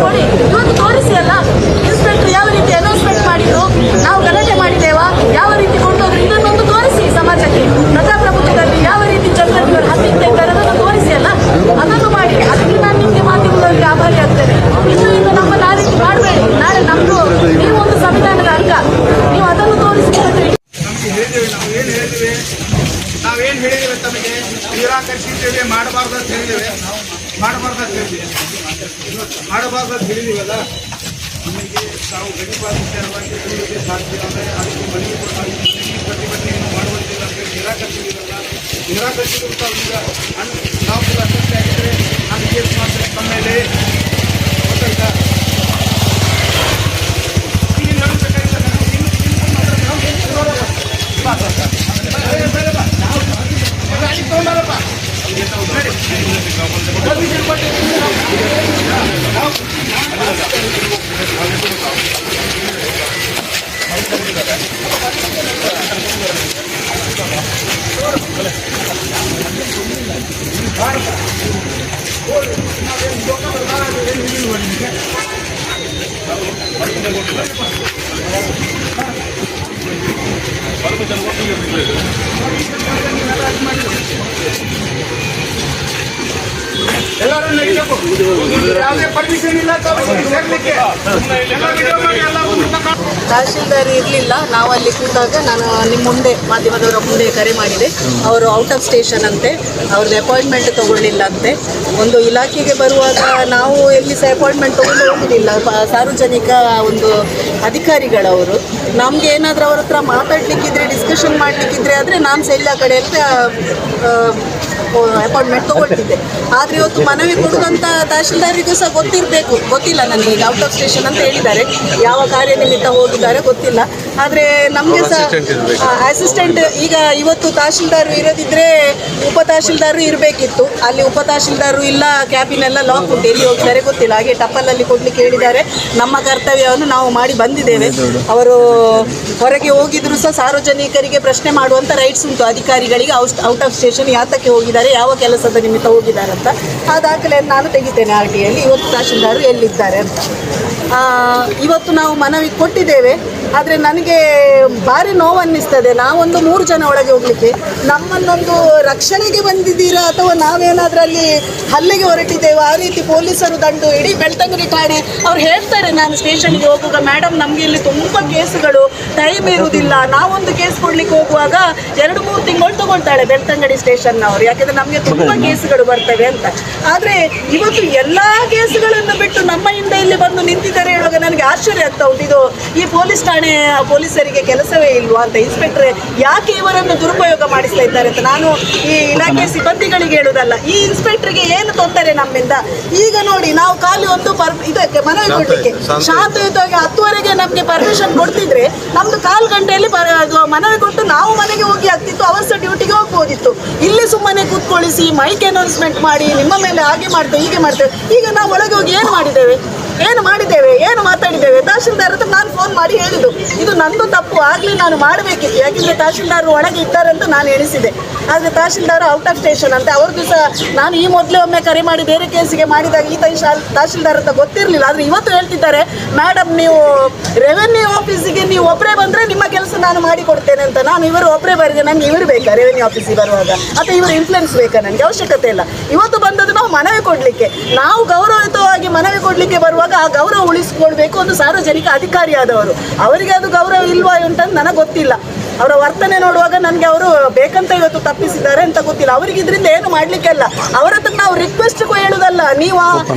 ನೋಡಿ ಇವತ್ತು ತೋರಿಸಿ ಅಲ್ಲ ಇನ್ಸ್ಪೆಕ್ಟರ್ ಯಾವ ರೀತಿ ಅನೌನ್ಸ್ಮೆಂಟ್ ಮಾಡಿದ್ರು, ನಾವು ಗಲಾಟೆ ಮಾಡಿದ್ದೇವಾ, ಯಾವ ರೀತಿ ಕೊಂಡೋದ್ರು, ಇದನ್ನೊಂದು ತೋರಿಸಿ ಸಮಾಜಕ್ಕೆ. ಪ್ರಜಾಪ್ರಭುತ್ವದಲ್ಲಿ ಯಾವ ರೀತಿ ಜನರಲ್ಲಿ ಇವರು ಹತ್ತಿತ್ತ ಇದ್ದಾರೆ ಅದನ್ನು ತೋರಿಸಿ ಅಲ್ಲ, ಅದನ್ನು ಮಾಡಿ. ಅದಕ್ಕೆ ನಾನು ನಿಮಗೆ ಮಾಧ್ಯಮದವರಿಗೆ ಆಭಾರಿ ಆಗ್ತೇನೆ. ಇನ್ನು ನಮ್ಮನ್ನು ಆ ರೀತಿ ಮಾಡಬೇಡಿ. ನಾಳೆ ನಮ್ಮದು ನೀವು ಒಂದು ಸಂವಿಧಾನದ ಅಂಗ, ನೀವು ಅದನ್ನು ತೋರಿಸಿ. ನಾವೇನು ಹೇಳಿದ್ದೇವೆ ತಮಗೆ ನಿರಾಕರಿಸಿದ್ದೇವೆ, ಮಾಡಬಾರ್ದು ಅಂತ ಹೇಳಿದ್ದೇವೆ, ಮಾಡಬಾರ್ದು ಅಂತ ಹೇಳಿದೀವಲ್ಲ. ನಮಗೆ ತಾವು ಗಡಿಪಾಲಕವಾಗಿ ಸಾಧ್ಯ ಅದಕ್ಕೆ ಪ್ರತಿಭಟನೆಯನ್ನು ಮಾಡುವಂತಿಲ್ಲ ಅಂತ ಹೇಳಿ ನಿರಾಕರಿಸಿದ್ರು ತಾವು. ಈಗ ನಾವು ಕೂಡ ಅಸತ್ಯ ಆಗಿದ್ದರೆ ನಾನು ಕೇಸ್ ಮಾಡ್ತೇನೆ ತಮ್ಮ ಮೇಲೆ. ಗೊತ್ತಾಯ್ತಾ? ಇಲ್ಲಿ ನೋಡಬೇಕಾಗಿಲ್ಲ ಎಲ್ಲರನ್ನ ಯಾವುದೇ ಪರ್ಮಿಷನ್ ಇಲ್ಲ ಸೇರ್ಲಿಕ್ಕೆ. ತಹಶೀಲ್ದಾರ್ ಇರಲಿಲ್ಲ. ನಾವು ಅಲ್ಲಿ ಕೂತಾಗ ನಾನು ನಿಮ್ಮ ಮುಂದೆ ಮಾಧ್ಯಮದವರ ಮುಂದೆ ಕರೆ ಮಾಡಿದೆ. ಅವರು ಔಟ್ ಆಫ್ ಸ್ಟೇಷನ್ ಅಂತೆ, ಅವ್ರದ್ದು ಅಪಾಯಿಂಟ್ಮೆಂಟ್ ತೊಗೊಳ್ಳಿಲ್ಲ ಅಂತೆ. ಒಂದು ಇಲಾಖೆಗೆ ಬರುವಾಗ ನಾವು ಎಲ್ಲಿ ಸಹ ಅಪಾಯಿಂಟ್ಮೆಂಟ್ ತೊಗೊಂಡು ಹೋಗೋದಿಲ್ಲ. ಸಾರ್ವಜನಿಕ ಒಂದು ಅಧಿಕಾರಿಗಳವರು. ನಮಗೆ ಏನಾದರೂ ಅವ್ರ ಹತ್ರ ಮಾತಾಡಲಿಕ್ಕಿದ್ರೆ, ಡಿಸ್ಕಷನ್ ಮಾಡಲಿಕ್ಕಿದ್ರೆ ಆದರೆ ನಾನು ಸಹ ಎಲ್ಲ ಕಡೆ ಅಂತ ಅಪಾಯಿಂಟ್ಮೆಂಟ್ ತೊಗೊಳ್ತಿದ್ದೆ. ಆದರೆ ಇವತ್ತು ಮನವಿ ಕೊಡುವಂಥ ತಹಶೀಲ್ದಾರಿಗೂ ಸಹ ಗೊತ್ತಿಲ್ಲ ನನಗೆ. ಈಗ ಔಟ್ ಆಫ್ ಸ್ಟೇಷನ್ ಅಂತ ಹೇಳಿದ್ದಾರೆ, ಯಾವ ಕಾರ್ಯನಿಮಿತ್ತ ಹೋಗಿದ್ದಾರೆ ಗೊತ್ತಿಲ್ಲ. ಆದರೆ ನಮಗೆ ಸಹ ಅಸಿಸ್ಟೆಂಟ್, ಈಗ ಇವತ್ತು ತಹಶೀಲ್ದಾರು ಇರೋದಿದ್ರೆ ಉಪ ತಹಶೀಲ್ದಾರು ಇರಬೇಕಿತ್ತು. ಅಲ್ಲಿ ಉಪ ತಹಶೀಲ್ದಾರು ಇಲ್ಲ, ಕ್ಯಾಬಿನೆಲ್ಲ ಲಾಕ್ ಉಂಟು, ಎಲ್ಲಿ ಹೋಗಿದ್ದಾರೆ ಗೊತ್ತಿಲ್ಲ. ಹಾಗೆ ಟಪ್ಪಲಲ್ಲಿ ಕೊಡಲಿಕ್ಕೆ ಹೇಳಿದ್ದಾರೆ. ನಮ್ಮ ಕರ್ತವ್ಯವನ್ನು ನಾವು ಮಾಡಿ ಬಂದಿದ್ದೇವೆ. ಅವರು ಹೊರಗೆ ಹೋಗಿದ್ರು ಸಹ ಸಾರ್ವಜನಿಕರಿಗೆ ಪ್ರಶ್ನೆ ಮಾಡುವಂಥ ರೈಟ್ಸ್ ಉಂಟು ಅಧಿಕಾರಿಗಳಿಗೆ. ಔಟ್ ಆಫ್ ಸ್ಟೇಷನ್ ಯಾತಕ್ಕೆ ಹೋಗಿದ್ದಾರೆ, ಯಾವ ಕೆಲಸದ ನಿಮಿತ್ತ ಹೋಗಿದ್ದಾರೆ ಅಂತ ಆ ದಾಖಲೆಯನ್ನು ನಾನು ತೆಗಿತೇನೆ RTಯಲ್ಲಿ. ಇವತ್ತು ತಹಶೀಲ್ದಾರು ಎಲ್ಲಿದ್ದಾರೆ ಅಂತ. ಇವತ್ತು ನಾವು ಮನವಿ ಕೊಟ್ಟಿದ್ದೇವೆ. ಆದರೆ ನನಗೆ ಭಾರಿ ನೋವು ಅನ್ನಿಸ್ತದೆ. ನಾವೊಂದು 3 ಜನ ಒಳಗೆ ಹೋಗಲಿಕ್ಕೆ, ನಮ್ಮನ್ನೊಂದು ರಕ್ಷಣೆಗೆ ಬಂದಿದ್ದೀರಾ ಅಥವಾ ನಾವೇನಾದರೂ ಅಲ್ಲಿ ಹಲ್ಲೆಗೆ ಹೊರಟಿದ್ದೇವೆ, ಆ ರೀತಿ ಪೊಲೀಸರು ದಂಡು ಇಡೀ ಬೆಳ್ತಂಗಡಿ ಠಾಣೆ ಅವ್ರು ಹೇಳ್ತಾರೆ. ನಾನು ಸ್ಟೇಷನ್ಗೆ ಹೋಗುವಾಗ, ಮೇಡಮ್ ನಮಗೆ ಇಲ್ಲಿ ತುಂಬ ಕೇಸುಗಳು, ಟೈಮ್ ಇರುವುದಿಲ್ಲ. ನಾವೊಂದು ಕೇಸ್ ಕೊಡ್ಲಿಕ್ಕೆ ಹೋಗುವಾಗ 2-3 ತಿಂಗಳು ತಗೊಳ್ತಾಳೆ ಬೆಳ್ತಂಗಡಿ ಸ್ಟೇಷನ್ನವರು, ಯಾಕೆಂದರೆ ನಮಗೆ ತುಂಬ ಕೇಸುಗಳು ಬರ್ತವೆ ಅಂತ. ಆದರೆ ಇವತ್ತು ಎಲ್ಲ ಕೇಸುಗಳನ್ನು ಬಿಟ್ಟು ನಮ್ಮ ಹಿಂದೆ ಇಲ್ಲಿ ಬಂದು ನಿಂತಿದ್ದಾರೆ ಹೇಳುವಾಗ ನನಗೆ ಆಶ್ಚರ್ಯ ಆಗ್ತಾ ಉಂಟು. ಇದು ಈ ಪೊಲೀಸ್ ಠಾಣೆ ಪೊಲೀಸರಿಗೆ ಕೆಲಸವೇ ಇಲ್ವಾ ಅಂತ, ಇನ್ಸ್ಪೆಕ್ಟ್ರೆ ಯಾಕೆ ಇವರನ್ನು ದುರುಪಯೋಗ ಮಾಡಿಸ್ತಾ ಇದ್ದಾರೆ ಅಂತ ನಾನು ಈ ಇಲಾಖೆ ಸಿಬ್ಬಂದಿಗಳಿಗೆ ಹೇಳುವುದಲ್ಲ. ಈ ಇನ್ಸ್ಪೆಕ್ಟರ್ಗೆ ಏನು ತೊಂದರೆ ನಮ್ಮಿಂದ? ಈಗ ನೋಡಿ, ನಾವು ಖಾಲಿ ಒಂದು ಇದಕ್ಕೆ ಮನವಿ ಕೊಡಲಿಕ್ಕೆ ಶಾಂತಯುತವಾಗಿ 10ವರೆಗೆ ನಮಗೆ ಪರ್ಮಿಷನ್ ಕೊಡ್ತಿದ್ರೆ ನಮ್ದು 1/4 ಗಂಟೆಯಲ್ಲಿ ಮನವಿ ಕೊಟ್ಟು ನಾವು ಮನೆಗೆ ಹೋಗಿ ಆಗ್ತಿತ್ತು, ಅವಶ್ಯ ಡ್ಯೂಟಿಗೆ ಹೋಗ್ಬೋದಿತ್ತು. ಇಲ್ಲಿ ಸುಮ್ಮನೆ ಕೂತ್ಕೊಳಿಸಿ ಮೈಕ್ ಅನೌನ್ಸ್ಮೆಂಟ್ ಮಾಡಿ ನಿಮ್ಮ ಮೇಲೆ ಹಾಗೆ ಮಾಡ್ತೇವೆ ಹೀಗೆ ಮಾಡ್ತೇವೆ. ಈಗ ನಾವು ಒಳಗೆ ಹೋಗಿ ಏನು ಮಾಡಿದ್ದೇವೆ, ಏನು ಮಾತಾಡಿದ್ದೇವೆ? ತಹಶೀಲ್ದಾರ್ ಹತ್ರ ನಾನು ಫೋನ್ ಮಾಡಿ ಹೇಳಿದ್ದು, ಇದು ನಂದು ತಪ್ಪು, ಆಗಲಿ ನಾನು ಮಾಡಬೇಕಿತ್ತು. ಯಾಕೆಂದರೆ ತಹಶೀಲ್ದಾರ್ ಒಳಗೆ ಇದ್ದಾರೆ ಅಂತ ನಾನು ಎಣಿಸಿದೆ. ಆದರೆ ತಹಶೀಲ್ದಾರ್ ಔಟ್ ಆಫ್ ಸ್ಟೇಷನ್ ಅಂತ. ಅವ್ರದ್ದು ಸಹ ನಾನು ಈ ಮೊದಲೇ ಒಮ್ಮೆ ಕರೆ ಮಾಡಿ ಬೇರೆ ಕೇಸಿಗೆ ಮಾಡಿದಾಗ ಈ ತಹಶೀಲ್ದಾರ್ ಅಂತ ಗೊತ್ತಿರಲಿಲ್ಲ. ಆದರೆ ಇವತ್ತು ಹೇಳ್ತಿದ್ದಾರೆ, ಮೇಡಮ್ ನೀವು ರೆವೆನ್ಯೂ ಆಫೀಸಿಗೆ ನೀವು ಒಬ್ಬರೇ ಬಂದರೆ ನಿಮ್ಮ ಕೆಲಸ ನಾನು ಮಾಡಿಕೊಡ್ತೇನೆ ಅಂತ. ನಾನು ಇವರು ಒಬ್ಬರೇ ಬರಿಗೆ ನನಗೆ ಇವರು ಬೇಕಾ ರೆವೆನ್ಯೂ ಆಫೀಸಿಗೆ ಬರುವಾಗ? ಅಥವಾ ಇವರು ಇನ್ಫ್ಲುಯೆನ್ಸ್ ಬೇಕಾ? ನನಗೆ ಅವಶ್ಯಕತೆ ಇಲ್ಲ. ಇವತ್ತು ಬಂದದ್ದು ನಾವು ಮನವಿ ಕೊಡಲಿಕ್ಕೆ, ನಾವು ಗೌರವಯುತವಾಗಿ ಮನವಿ ಕೊಡಲಿಕ್ಕೆ ಬರುವಾಗ ಆ ಗೌರವ ಉಳಿಸ್ಕೊಳ್ಬೇಕು. ಒಂದು ಸಾರ್ವಜನಿಕ ಅಧಿಕಾರಿಯಾದವರು, ಅವರಿಗೆ ಅದು ಗೌರವ ಇಲ್ವಾ ಅಂತಂದು ನನಗೆ ಗೊತ್ತಿಲ್ಲ. ಅವರ ವರ್ತನೆ ನೋಡುವಾಗ ನನಗೆ ಅವರು ಬೇಕಂತ ಇವತ್ತು ತಪ್ಪಿಸಿದ್ದಾರೆ ಅಂತ ಗೊತ್ತಿಲ್ಲ. ಅವರಿಗೆ ಇದರಿಂದ ಏನು ಮಾಡಲಿಕ್ಕೆಲ್ಲ. ಅವರ ಹತ್ರ ನಾವು ರಿಕ್ವೆಸ್ಟ್ ಹೇಳುವುದಲ್ಲ, ನೀವು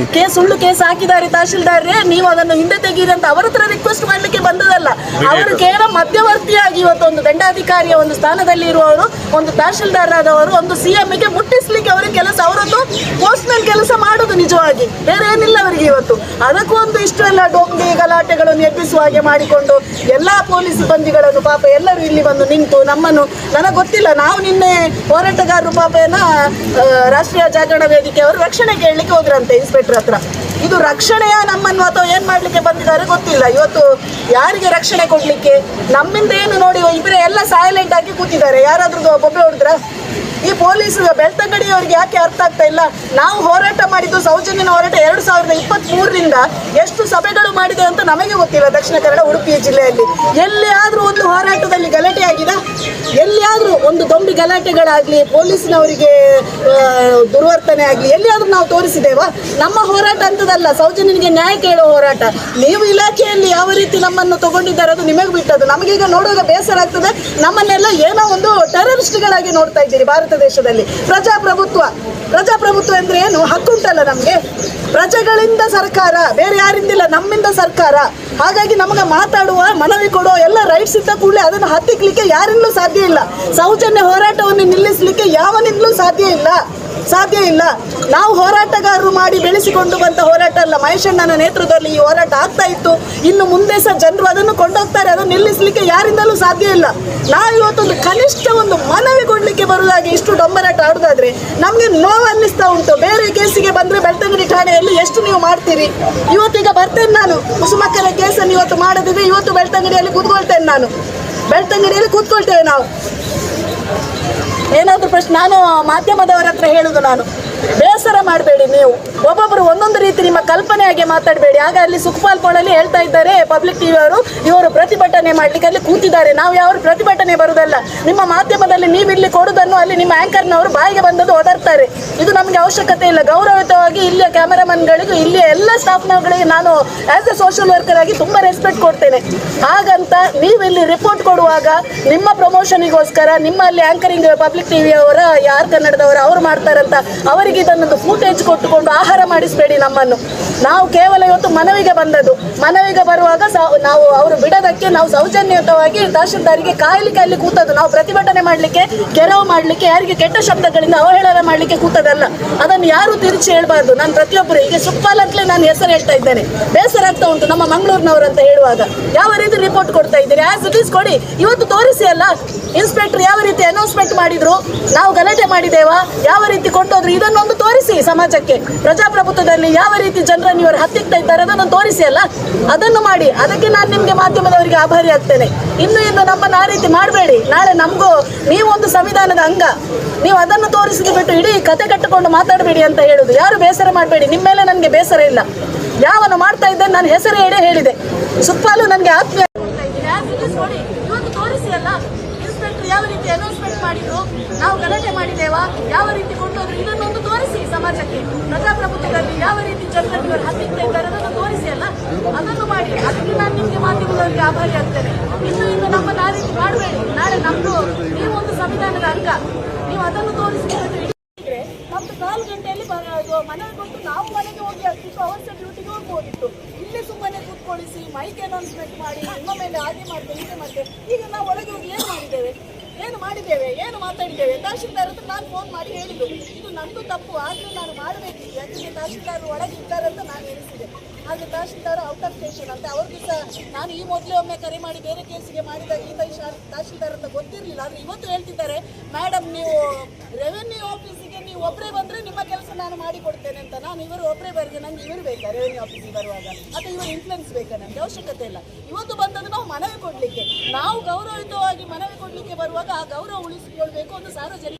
ಸುಳ್ಳು ಕೇಸ್ ಹಾಕಿದ್ದಾರೆ ತಹಶೀಲ್ದಾರ್ರೆ, ನೀವು ಅದನ್ನು ಹಿಂದೆ ತೆಗೀರಿ ಅಂತ ಅವರ ಹತ್ರ ರಿಕ್ವೆಸ್ಟ್ ಮಾಡಲಿಕ್ಕೆ ಬಂದದಲ್ಲ. ಅವರು ಕೇವಲ ಮಧ್ಯವರ್ತಿಯಾಗಿ ಇವತ್ತು ಒಂದು ದಂಡಾಧಿಕಾರಿಯ ಒಂದು ಸ್ಥಾನದಲ್ಲಿ ಇರುವವರು, ಒಂದು ತಹಶೀಲ್ದಾರ್ ಆದವರು, ಒಂದು CMಗೆ ಮುಟ್ಟಿಸ್ಲಿಕ್ಕೆ ಅವರ ಕೆಲಸ, ಅವರೊಂದು ಪೋಸ್ಟ್ನಲ್ಲಿ ಕೆಲಸ ಮಾಡೋದು ನಿಜವಾಗಿ, ಬೇರೆ ಏನಿಲ್ಲ ಅವರಿಗೆ ಇವತ್ತು. ಅದಕ್ಕೂ ಒಂದು ಇಷ್ಟೆಲ್ಲ ಡೊಂಬಿ ಗಲಾಟೆಗಳನ್ನು ಎಬ್ಬಿಸುವ ಹಾಗೆ ಮಾಡಿಕೊಂಡು ಎಲ್ಲ ಪೊಲೀಸ್ ಸಿಬ್ಬಂದಿಗಳನ್ನು ಪಾಪ ಎಲ್ಲರೂ ಇಲ್ಲಿ ಬಂದು ನಿಂತು ನಮ್ಮನ್ನು, ನನಗೆ ಗೊತ್ತಿಲ್ಲ, ನಾವು ನಿನ್ನೆ ಹೋರಾಟಗಾರರು ಪಾಪೇನ ರಾಷ್ಟ್ರೀಯ ಜಾಗರಣ ವೇದಿಕೆ ಅವರು ರಕ್ಷಣೆ ಕೇಳಲಿಕ್ಕೆ ಹೋದ್ರಂತೆ ಇನ್ಸ್ಪೆಕ್ಟರ್ ಹತ್ರ. ಇದು ರಕ್ಷಣೆಯ ನಮ್ಮನ್ನು ಅಥವಾ ಏನು ಮಾಡಲಿಕ್ಕೆ ಬಂದಿದ್ದಾರೆ ಗೊತ್ತಿಲ್ಲ. ಇವತ್ತು ಯಾರಿಗೆ ರಕ್ಷಣೆ ಕೊಡಲಿಕ್ಕೆ? ನಮ್ಮಿಂದ ಏನು ನೋಡಿ, ಇಬ್ಬರೇ ಎಲ್ಲ ಸೈಲೆಂಟ್ ಆಗಿ ಕೂತಿದ್ದಾರೆ. ಯಾರಾದ್ರೂ ಬೊಬ್ಬೆ ಹೊಡೆದ್ರ? ಈ ಪೊಲೀಸ್ ಬೆಳ್ತಂಗಡಿಯವರಿಗೆ ಯಾಕೆ ಅರ್ಥ ಆಗ್ತಾ ಇಲ್ಲ? ನಾವು ಹೋರಾಟ ಮಾಡಿದ್ದು ಸೌಜನ್ಯನ ಹೋರಾಟ 2023ರಿಂದ ಎಷ್ಟು ಸಭೆಗಳು ಮಾಡಿದೆ ಅಂತ ನಮಗೆ ಗೊತ್ತಿಲ್ಲ. ದಕ್ಷಿಣ ಕನ್ನಡ ಉಡುಪಿ ಜಿಲ್ಲೆಯಲ್ಲಿ ಎಲ್ಲಿಯಾದ್ರೂ ಒಂದು ಹೋರಾಟದಲ್ಲಿ ಗಲಾಟೆ ಆಗಿದೆ? ಎಲ್ಲಿಯಾದ್ರೂ ಒಂದು ದೊಂಬಿ ಗಲಾಟೆಗಳಾಗ್ಲಿ, ಪೊಲೀಸ್ನವರಿಗೆ ದುರ್ವರ್ತನೆ ಆಗಲಿ ಎಲ್ಲಿಯಾದ್ರೂ ನಾವು ತೋರಿಸಿದ್ದೇವಾ? ನಮ್ಮ ಹೋರಾಟ ಅಂತದಲ್ಲ, ಸೌಜನ್ಯನಿಗೆ ನ್ಯಾಯ ಕೇಳೋ ಹೋರಾಟ. ನೀವು ಇಲಾಖೆಯಲ್ಲಿ ಯಾವ ರೀತಿ ನಮ್ಮನ್ನು ತಗೊಂಡಿದ್ದಾರೆ ಅದು ನಿಮಗೆ ಬಿಟ್ಟದ್ದು. ನಮಗೀಗ ನೋಡುವಾಗ ಬೇಸರ ಆಗ್ತದೆ, ನಮ್ಮನ್ನೆಲ್ಲ ಏನೋ ಒಂದು ಟೆರರಿಸ್ಟ್ಗಳಾಗಿ ನೋಡ್ತಾ ಇದ್ದೀರಿ. ಭಾರತ ದೇಶದಲ್ಲಿ ಪ್ರಜಾಪ್ರಭುತ್ವ ಅಂದ್ರೆ ಏನು? ಹಕ್ಕುಂಟಲ್ಲ ನಮಗೆ, ಪ್ರಜೆಗಳಿಂದ ಸರ್ಕಾರ, ಬೇರೆ ಯಾರಿಂದಿಲ್ಲ, ನಮ್ಮಿಂದ ಸರ್ಕಾರ. ಹಾಗಾಗಿ ನಮಗೆ ಮಾತಾಡುವ, ಮನವಿ ಕೊಡುವ ಎಲ್ಲ ರೈಟ್ಸ್ ಇದ್ದ ಕೂಡಲೇ ಅದನ್ನು ಹತ್ತಿಕ್ಲಿಕ್ಕೆ ಯಾರಿಂದಲೂ ಸಾಧ್ಯ ಇಲ್ಲ. ಸೌಜನ್ಯ ಹೋರಾಟವನ್ನು ನಿಲ್ಲಿಸಲಿಕ್ಕೆ ಯಾವನಿಂದಲೂ ಸಾಧ್ಯ ಇಲ್ಲ. ನಾವು ಹೋರಾಟಗಾರರು ಮಾಡಿ ಬೆಳೆಸಿಕೊಂಡು ಬಂದ ಹೋರಾಟ ಅಲ್ಲ. ಮಹೇಶಣ್ಣನ ನೇತೃತ್ವದಲ್ಲಿ ಈ ಹೋರಾಟ ಆಗ್ತಾ ಇತ್ತು. ಇನ್ನು ಮುಂದೆ ಸಹ ಜನರು ಅದನ್ನು ಕೊಂಡೋಗ್ತಾರೆ. ಅದನ್ನು ನಿಲ್ಲಿಸಲಿಕ್ಕೆ ಯಾರಿಂದಲೂ ಸಾಧ್ಯ ಇಲ್ಲ. ನಾವು ಇವತ್ತೊಂದು ಕನಿಷ್ಠ ಒಂದು ಮನವಿ ಕೊಡಲಿಕ್ಕೆ ಬರುವುದಾಗಿ ಇಷ್ಟು ಡೊಂಬರಾಟ ಆಡುದಾದ್ರೆ ನಮಗೆ ನೋವು ಅನ್ನಿಸ್ತಾ ಉಂಟು. ಬೇರೆ ಕೇಸಿಗೆ ಬಂದರೆ ಬೆಳ್ತಂಗಡಿ ಠಾಣೆಯಲ್ಲಿ ಎಷ್ಟು ನೀವು ಮಾಡ್ತೀರಿ? ಇವತ್ತೀಗ ಬರ್ತೇನೆ ನಾನು, ಕುಸುಮಕ್ಕನ ಕೇಸನ್ನು ಇವತ್ತು ಮಾಡದಿದ್ರೆ ಇವತ್ತು ಬೆಳ್ತಂಗಡಿಯಲ್ಲಿ ಕೂತ್ಕೊಳ್ತೇನೆ ನಾನು. ಬೆಳ್ತಂಗಡಿಯಲ್ಲಿ ಕೂತ್ಕೊಳ್ತೇವೆ ನಾವು. ಏನಾದರೂ ಪ್ರಶ್ನೆ, ನಾನು ಮಾಧ್ಯಮದವರ ಹತ್ರ ಹೇಳುದು, ನಾನು ಬೇಸರ ಮಾಡಬೇಡಿ. ನೀವು ಒಬ್ಬೊಬ್ಬರು ಒಂದೊಂದು ರೀತಿ ನಿಮ್ಮ ಕಲ್ಪನೆ ಹಾಗೆ ಮಾತಾಡಬೇಡಿ. ಆಗ ಅಲ್ಲಿ ಸುಖಪಾಲ್ ಪೋಳಲ್ಲಿ ಹೇಳ್ತಾ ಇದ್ದಾರೆ ಪಬ್ಲಿಕ್ ಟಿವಿ ಅವರು, ಇವರು ಪ್ರತಿಭಟನೆ ಮಾಡಲಿಕ್ಕೆ ಅಲ್ಲಿ ಕೂತಿದ್ದಾರೆ. ನಾವು ಯಾವ ಪ್ರತಿಭಟನೆ ಬರುವುದಲ್ಲ. ನಿಮ್ಮ ಮಾಧ್ಯಮದಲ್ಲಿ ನೀವು ಇಲ್ಲಿ ಕೊಡುವುದನ್ನು ಅಲ್ಲಿ ನಿಮ್ಮ ಆ್ಯಂಕರ್ನವರು ಬಾಯಿಗೆ ಬಂದದ್ದು ಒದರ್ತಾರೆ. ಇದು ನಮಗೆ ಅವಶ್ಯಕತೆ ಇಲ್ಲ. ಗೌರವಯುತವಾಗಿ ಇಲ್ಲಿಯ ಕ್ಯಾಮರಾಮನ್ಗಳಿಗೂ ಇಲ್ಲಿಯ ಎಲ್ಲ ಸ್ಟಾಫ್ನಗಳಿಗೆ ನಾನು ಆ್ಯಸ್ ಎ ಸೋಷಿಯಲ್ ವರ್ಕರ್ ಆಗಿ ತುಂಬ ರೆಸ್ಪೆಕ್ಟ್ ಕೊಡ್ತೇನೆ. ಹಾಗಂತ ನೀವು ಇಲ್ಲಿ ರಿಪೋರ್ಟ್ ಕೊಡುವಾಗ ನಿಮ್ಮ ಪ್ರಮೋಷನಿಗೋಸ್ಕರ ನಿಮ್ಮಲ್ಲಿ ಆ್ಯಂಕರಿಂಗ್ ಪಬ್ಲಿಕ್ ಟಿವಿಯವರ ಯಾರು ಕನ್ನಡದವರು ಅವರು ಮಾಡ್ತಾರಂತ ಅವರಿಗೆ ಇದನ್ನೊಂದು ಫೂಟೇಜ್ ಕೊಟ್ಟುಕೊಂಡು ಆಹಾರ ಮಾಡಿಸಬೇಡಿ ನಮ್ಮನ್ನು. ನಾವು ಕೇವಲ ಇವತ್ತು ಮನವಿಗೆ ಬಂದದ್ದು. ಮನವಿಗೆ ಬರುವಾಗ ನಾವು ಅವರು ಬಿಡೋದಕ್ಕೆ ನಾವು ಸೌಜನ್ಯಯುತವಾಗಿ ತಹಶೀಲ್ದಾರಿಗೆ ಕಾಯಲಿಕ್ಕೆ ಅಲ್ಲಿ ಕೂತದ್ದು. ನಾವು ಪ್ರತಿಭಟನೆ ಮಾಡಲಿಕ್ಕೆ, ಕೆರವು ಮಾಡಲಿಕ್ಕೆ, ಯಾರಿಗೆ ಕೆಟ್ಟ ಶಬ್ದಗಳಿಂದ ಅವಹೇಳನ ಮಾಡಲಿಕ್ಕೆ ಕೂತದಲ್ಲ. ಅದನ್ನು ಯಾರು ತಿರುಚಿ ಹೇಳ್ಬಾರ್ದು. ನಾನು ಪ್ರತಿಯೊಬ್ಬರು ಈಗ ಸುಖಪಾಲ್ ಅಂತಲೇ ನಾನು ಹೆಸರು ಹೇಳ್ತಾ ಇದ್ದೇನೆ. ಬೇಸರ ಆಗ್ತಾ ಉಂಟು ನಮ್ಮ ಮಂಗಳೂರಿನವರು ಅಂತ ಹೇಳುವಾಗ. ಯಾವ ರೀತಿ ರಿಪೋರ್ಟ್ ಕೊಡ್ತಾ ಇದ್ದೀರಿ? ಆಸ್ ಇಟ್ ಈಸ್ ಕೊಡಿ. ಇವತ್ತು ತೋರಿಸಿ ಅಲ್ಲ, ಇನ್ಸ್ಪೆಕ್ಟರ್ ಯಾವ ರೀತಿ ಅನೌನ್ಸ್ಮೆಂಟ್ ಮಾಡಿದ್ರು, ನಾವು ಗಲಾಟೆ ಮಾಡಿದ್ದೇವಾ, ಯಾವ ರೀತಿ ಕೊಂಡೋದ್ರು, ಇದನ್ನೊಂದು ತೋರಿಸಿ ಸಮಾಜಕ್ಕೆ. ಪ್ರಜಾಪ್ರಭುತ್ವದಲ್ಲಿ ಯಾವ ರೀತಿ ಜನರನ್ನು ಇವರು ಹತ್ತಿಕ್ತಾ ಇದ್ದಾರೆ ಅದನ್ನು ತೋರಿಸಿ ಅಲ್ಲ, ಅದನ್ನು ಮಾಡಿ. ಅದಕ್ಕೆ ನಾನು ನಿಮಗೆ ಮಾಧ್ಯಮದವರಿಗೆ ಆಭಾರಿ ಆಗ್ತೇನೆ. ಇನ್ನು ನಮ್ಮನ್ನು ಆ ರೀತಿ ಮಾಡಬೇಡಿ. ನಾಳೆ ನಮಗೂ ನೀವೊಂದು ಸಂವಿಧಾನದ ಅಂಗ, ನೀವು ಅದನ್ನು ತೋರಿಸಿದ ಬಿಟ್ಟು ಇಡೀ ಕತೆ ಕಟ್ಟಿಕೊಂಡು ಮಾತಾಡಬೇಡಿ ಅಂತ ಹೇಳುದು. ಯಾರು ಬೇಸರ ಮಾಡಬೇಡಿ. ನಿಮ್ಮ ಮೇಲೆ ನನಗೆ ಬೇಸರ ಇಲ್ಲ. ಯಾವನು ಮಾಡ್ತಾ ಇದ್ದೇನೆ ನಾನು ಹೆಸರು ಹೇಳಿದೆ. ಸುಖಪಾಲು ನನಗೆ ಆತ್ಮೀಯ. ಇವತ್ತು ತೋರಿಸಿ ಅಲ್ಲ, ಇನ್ಸ್ಪೆಕ್ಟರ್ ಯಾವ ರೀತಿ ಅನೌನ್ಸ್ಮೆಂಟ್ ಮಾಡಿದ್ರು, ನಾವು ಗಲಾಟೆ ಮಾಡಿದ್ದೇವಾ, ಯಾವ ರೀತಿ ಕೊಂಡೋದ್ರು, ಇದನ್ನೊಂದು ತೋರಿಸಿ ಸಮಾಜಕ್ಕೆ. ಪ್ರಜಾಪ್ರಭುತ್ವದಲ್ಲಿ ಯಾವ ರೀತಿ ಜನರನ್ನು ಇವರು ಹತ್ತಿಕ್ತಾ ಇದ್ದಾರೆ ಅದನ್ನು ತೋರಿಸಿ ಅಲ್ಲ, ಅದನ್ನು ಮಾಡಿ. ಅದಕ್ಕೆ ನಾನು ನಿಮಗೆ ಮಾಧ್ಯಮದವರಿಗೆ ಆಭಾರಿ ಆಗ್ತೇನೆ. ಇನ್ನು ನಮ್ಮನ್ನು ಆ ರೀತಿ ಮಾಡಬೇಡಿ. ನಾಳೆ ನಮ್ದು ನೀವೊಂದು ಸಂವಿಧಾನದ ಅಂಗ, ನೀವು ಅದನ್ನು ತೋರಿಸಿದ್ರೆ ನಮ್ದು 4 ಗಂಟೆಯಲ್ಲಿ ಮನೆಗೆ ಕೊಟ್ಟು ನಾವು ಮನೆಗೆ ಹೋಗಿ 2 ಅವರ್ಸ್ ಡ್ಯೂಟಿಗೆ ಹೋಗ್ಬೋದಿತ್ತು. ಇಲ್ಲಿ ಸುಮ್ಮನೆ ಕೂತ್ಕೊಳಿಸಿ ಮೈಕ್ ಅನೌನ್ಸ್ಮೆಂಟ್ ಮಾಡಿ ನಿಮ್ಮ ಮೇಲೆ ಹಾಗೆ ಮಾಡ್ತೇವೆ, ಹೀಗೆ ಮಾಡ್ತೇವೆ. ಈಗ ನಾವು ಒಳಗೆ ಹೋಗಿ ಏನು ಮಾಡಿದ್ದೇವೆ, ಏನು ಮಾತಾಡಿದ್ದೇವೆ? ತಹಶೀಲ್ದಾರ್ ಹತ್ರ ನಾನು ಫೋನ್ ಮಾಡಿ ಹೇಳಿದ್ದು, ಇದು ನಂದು ತಪ್ಪು, ಆದರೂ ನಾನು ಮಾಡಬೇಕಿತ್ತು. ಯಾಕಂದರೆ ತಹಶೀಲ್ದಾರ್ ಒಳಗೆ ಇದ್ದಾರೆ ಅಂತ ನಾನು ಎನಿಸಿದೆ. ಹಾಗೆ ತಹಶೀಲ್ದಾರ್ ಔಟ್ ಆಫ್ ಸ್ಟೇಷನ್ ಅಂತ ಅವ್ರಿಗೂ ಸಹ ನಾನು ಈ ಮೊದಲೇ ಒಮ್ಮೆ ಕರೆ ಮಾಡಿ ಬೇರೆ ಕೇಸಿಗೆ ಮಾಡಿದಾಗ ಈತ ತಹಶೀಲ್ದಾರ್ ಅಂತ ಗೊತ್ತಿರಲಿಲ್ಲ. ಆದರೆ ಇವತ್ತು ಹೇಳ್ತಿದ್ದಾರೆ, ಮೇಡಮ್ ನೀವು ರೆವೆನ್ಯೂ ಆಫೀಸಿಗೆ ನೀವು ಒಬ್ಬರೇ ಬಂದರೆ ನಿಮ್ಮ ಕೆಲಸ ನಾನು ಮಾಡಿಕೊಡ್ತೇನೆ ಅಂತ. ನಾನು ಇವರು ಒಬ್ಬರೇ ಬರಿಗೆ ನನಗೆ ಇವರು ಬೇಕಾ ರೆವೆನ್ಯೂ ಆಫೀಸಿಗೆ ಬರುವಾಗ, ಅಥವಾ ಇವರು ಇನ್ಫ್ಲುಯೆನ್ಸ್ ಬೇಕಾ? ನನಗೆ ಅವಶ್ಯಕತೆ ಇಲ್ಲ. ಇವತ್ತು ಬಂದದ್ದು ನಾವು ಮನವಿ ಕೊಡಲಿಕ್ಕೆ, ನಾವು ಗೌರವಯುತವಾಗಿ ಮನವಿ ಕೊಡಲಿಕ್ಕೆ ಬರುವಾಗ ಆ ಗೌರವ ಉಳಿಸಿಕೊಳ್ಬೇಕು. ಒಂದು ಸಾರ್ವಜನಿಕ